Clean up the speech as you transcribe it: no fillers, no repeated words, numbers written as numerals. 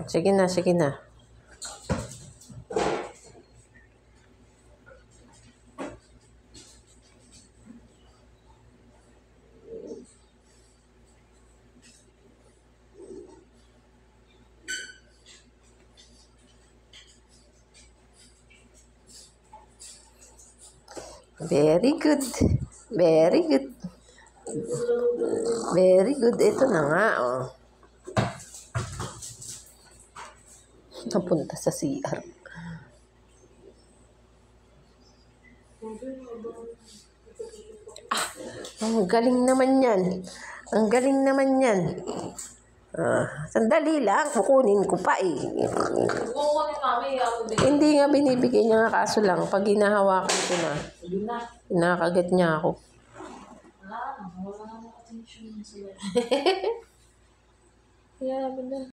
Sige na, sige na. Very good. Very good. Very good. Ito na nga, oh. Napunta sa CR. Ang galing naman yan. Ang galing naman yan. Sandali lang. Kukunin ko pa eh. Hindi nga binibigay niya nga, kaso lang pag hinahawakan ko na, kinakagat niya ako. Wala na attention sila. Kaya na.